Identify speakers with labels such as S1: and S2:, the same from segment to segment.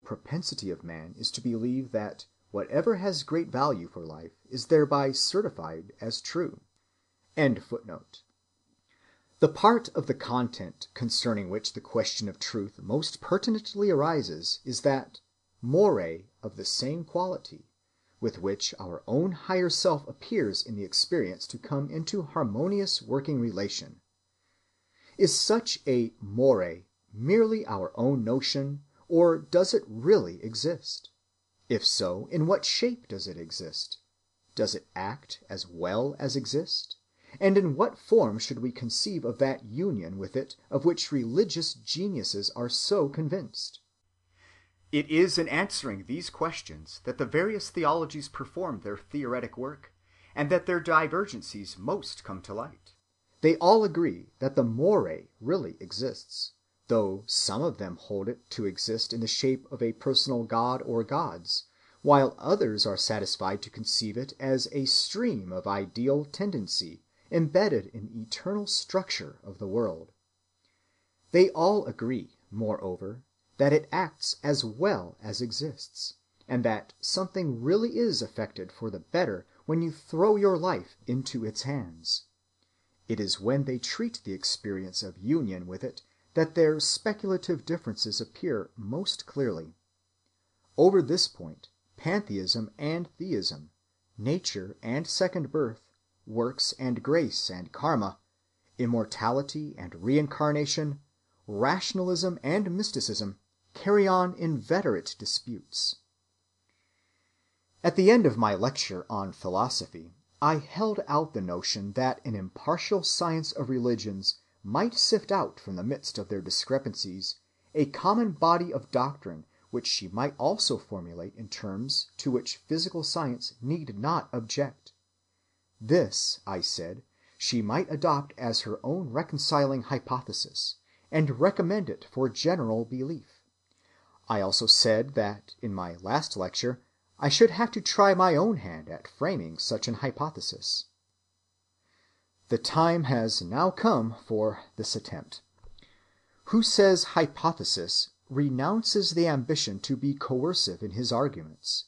S1: propensity of man is to believe that whatever has great value for life is thereby certified as true. End footnote. The part of the content concerning which the question of truth most pertinently arises is that more of the same quality, with which our own higher self appears in the experience to come into harmonious working relation. Is such a more merely our own notion, or does it really exist? If so, in what shape does it exist? Does it act as well as exist? And in what form should we conceive of that union with it of which religious geniuses are so convinced? It is in answering these questions that the various theologies perform their theoretic work, and that their divergencies most come to light. They all agree that the more really exists, though some of them hold it to exist in the shape of a personal god or gods, while others are satisfied to conceive it as a stream of ideal tendency embedded in the eternal structure of the world. They all agree, moreover, that it acts as well as exists, and that something really is affected for the better when you throw your life into its hands. It is when they treat the experience of union with it that their speculative differences appear most clearly. Over this point, pantheism and theism, nature and second birth, works and grace and karma, immortality and reincarnation, rationalism and mysticism carry on inveterate disputes. At the end of my lecture on philosophy, I held out the notion that an impartial science of religions might sift out from the midst of their discrepancies a common body of doctrine which she might also formulate in terms to which physical science need not object. This, I said, she might adopt as her own reconciling hypothesis, and recommend it for general belief. I also said that in my last lecture I should have to try my own hand at framing such an hypothesis. The time has now come for this attempt. Who says hypothesis renounces the ambition to be coercive in his arguments.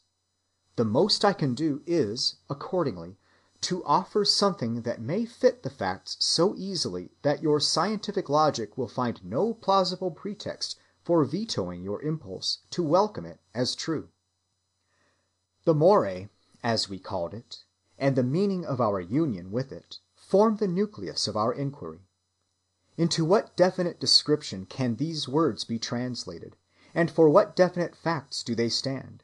S1: The most I can do is, accordingly, to offer something that may fit the facts so easily that your scientific logic will find no plausible pretext for vetoing your impulse to welcome it as true. The more, as we called it, and the meaning of our union with it, form the nucleus of our inquiry. Into what definite description can these words be translated, and for what definite facts do they stand?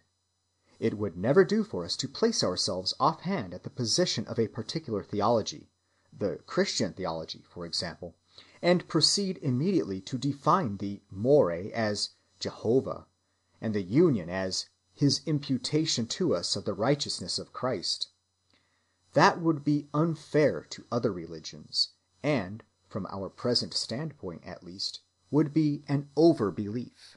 S1: It would never do for us to place ourselves offhand at the position of a particular theology, the Christian theology, for example, and proceed immediately to define the more as Jehovah, and the union as his imputation to us of the righteousness of Christ. That would be unfair to other religions, and, from our present standpoint at least, would be an overbelief.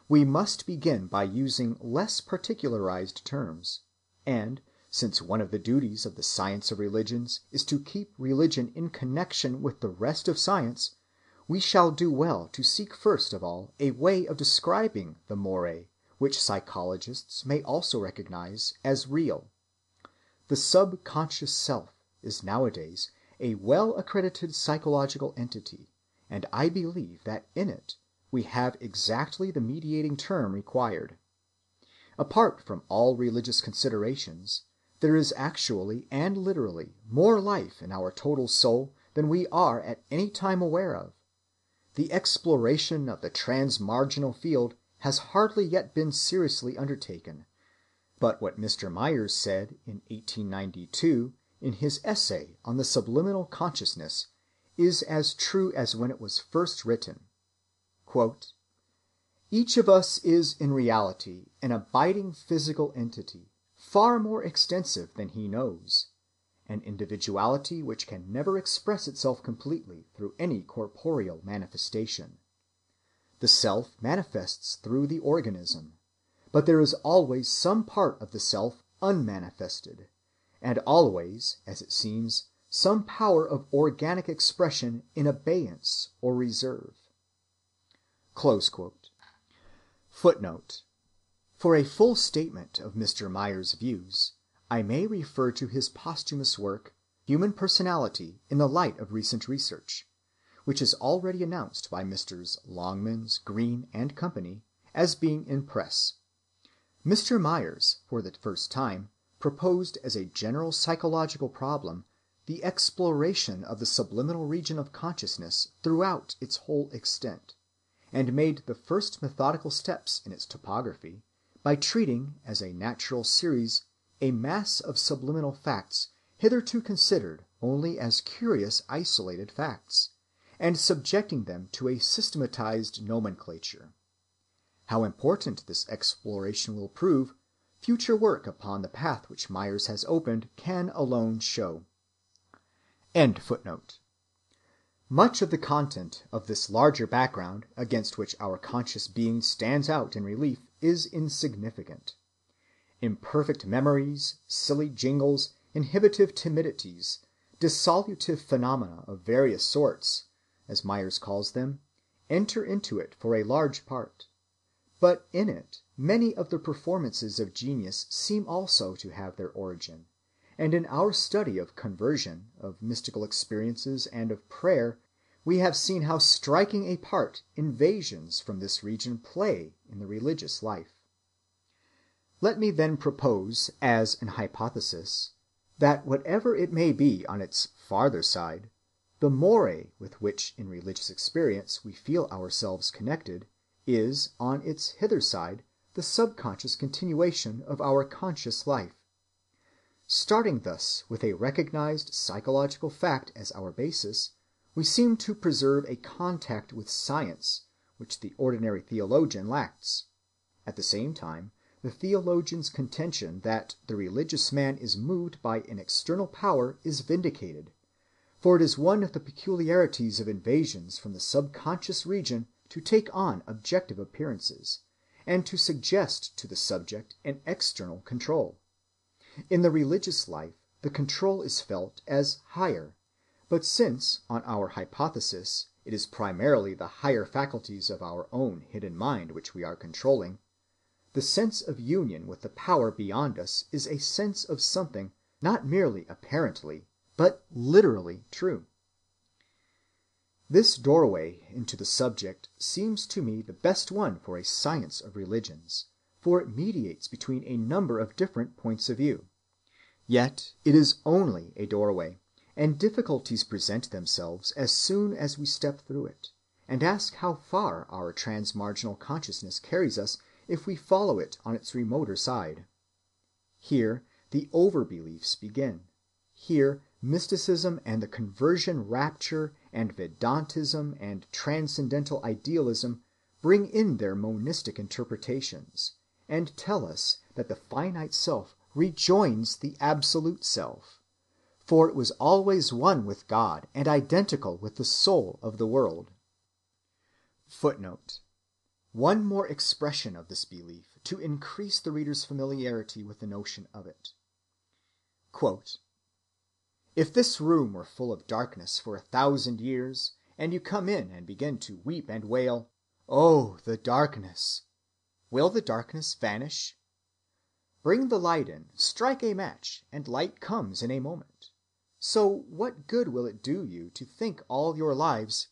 S1: We must begin by using less particularized terms, and, since one of the duties of the science of religions is to keep religion in connection with the rest of science, we shall do well to seek first of all a way of describing the more, which psychologists may also recognize as real. The subconscious self is nowadays a well-accredited psychological entity, and I believe that in it we have exactly the mediating term required. Apart from all religious considerations, there is actually and literally more life in our total soul than we are at any time aware of. The exploration of the transmarginal field has hardly yet been seriously undertaken, but what Mr. Myers said in 1892 in his essay on the subliminal consciousness is as true as when it was first written. Quote, "Each of us is in reality an abiding physical entity, far more extensive than he knows, an individuality which can never express itself completely through any corporeal manifestation. The self manifests through the organism, but there is always some part of the self unmanifested, and always, as it seems, some power of organic expression in abeyance or reserve." Close quote. Footnote: for a full statement of Mr. Meyer's views, I may refer to his posthumous work, Human Personality in the Light of Recent Research, which is already announced by Messrs. Longmans, Green, and Company as being in press. Mr. Myers, for the first time, proposed as a general psychological problem the exploration of the subliminal region of consciousness throughout its whole extent, and made the first methodical steps in its topography by treating as a natural series a mass of subliminal facts hitherto considered only as curious isolated facts, and subjecting them to a systematized nomenclature. How important this exploration will prove, future work upon the path which Myers has opened can alone show. End footnote. Much of the content of this larger background against which our conscious being stands out in relief is insignificant. Imperfect memories, silly jingles, inhibitive timidities, dissolutive phenomena of various sorts, as Myers calls them, enter into it for a large part. But in it many of the performances of genius seem also to have their origin, and in our study of conversion, of mystical experiences, and of prayer, we have seen how striking a part invasions from this region play in the religious life. Let me then propose, as an hypothesis, that whatever it may be on its farther side, the mores with which in religious experience we feel ourselves connected is, on its hither side, the subconscious continuation of our conscious life. Starting thus with a recognized psychological fact as our basis, we seem to preserve a contact with science which the ordinary theologian lacks. At the same time, the theologian's contention that the religious man is moved by an external power is vindicated, for it is one of the peculiarities of invasions from the subconscious region to take on objective appearances, and to suggest to the subject an external control. In the religious life, the control is felt as higher, but since, on our hypothesis, it is primarily the higher faculties of our own hidden mind which we are controlling, the sense of union with the power beyond us is a sense of something not merely apparently, but literally true. This doorway into the subject seems to me the best one for a science of religions, for it mediates between a number of different points of view. Yet it is only a doorway, and difficulties present themselves as soon as we step through it, and ask how far our transmarginal consciousness carries us if we follow it on its remoter side. Here the over-beliefs begin. Here mysticism and the conversion rapture and Vedantism and transcendental idealism bring in their monistic interpretations, and tell us that the finite self rejoins the absolute self, for it was always one with God and identical with the soul of the world. Footnote. One more expression of this belief to increase the reader's familiarity with the notion of it. Quote, "If this room were full of darkness for 1,000 years, and you come in and begin to weep and wail, 'Oh, the darkness!' will the darkness vanish? Bring the light in, strike a match, and light comes in a moment. So what good will it do you to think all your lives,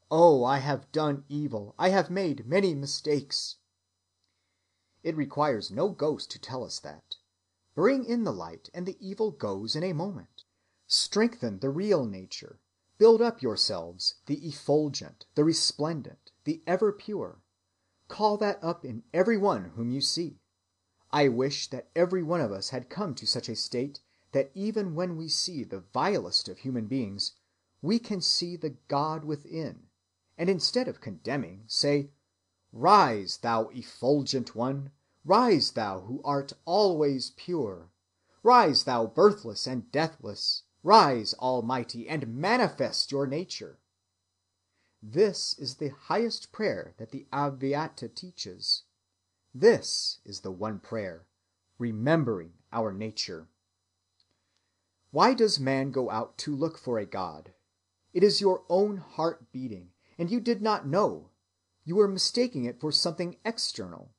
S1: 'Oh, I have done evil, I have made many mistakes'? It requires no ghost to tell us that. Bring in the light, and the evil goes in a moment. Strengthen the real nature. Build up yourselves, the effulgent, the resplendent, the ever-pure. Call that up in every one whom you see. I wish that every one of us had come to such a state that even when we see the vilest of human beings, we can see the God within, and instead of condemning, say, 'Rise, thou effulgent one, rise thou who art always pure. Rise thou birthless and deathless, rise almighty and manifest your nature.' This is the highest prayer that the Advaita teaches. This is the one prayer, remembering our nature. Why does man go out to look for a God? It is your own heart beating, and you did not know. you are mistaking it for something external,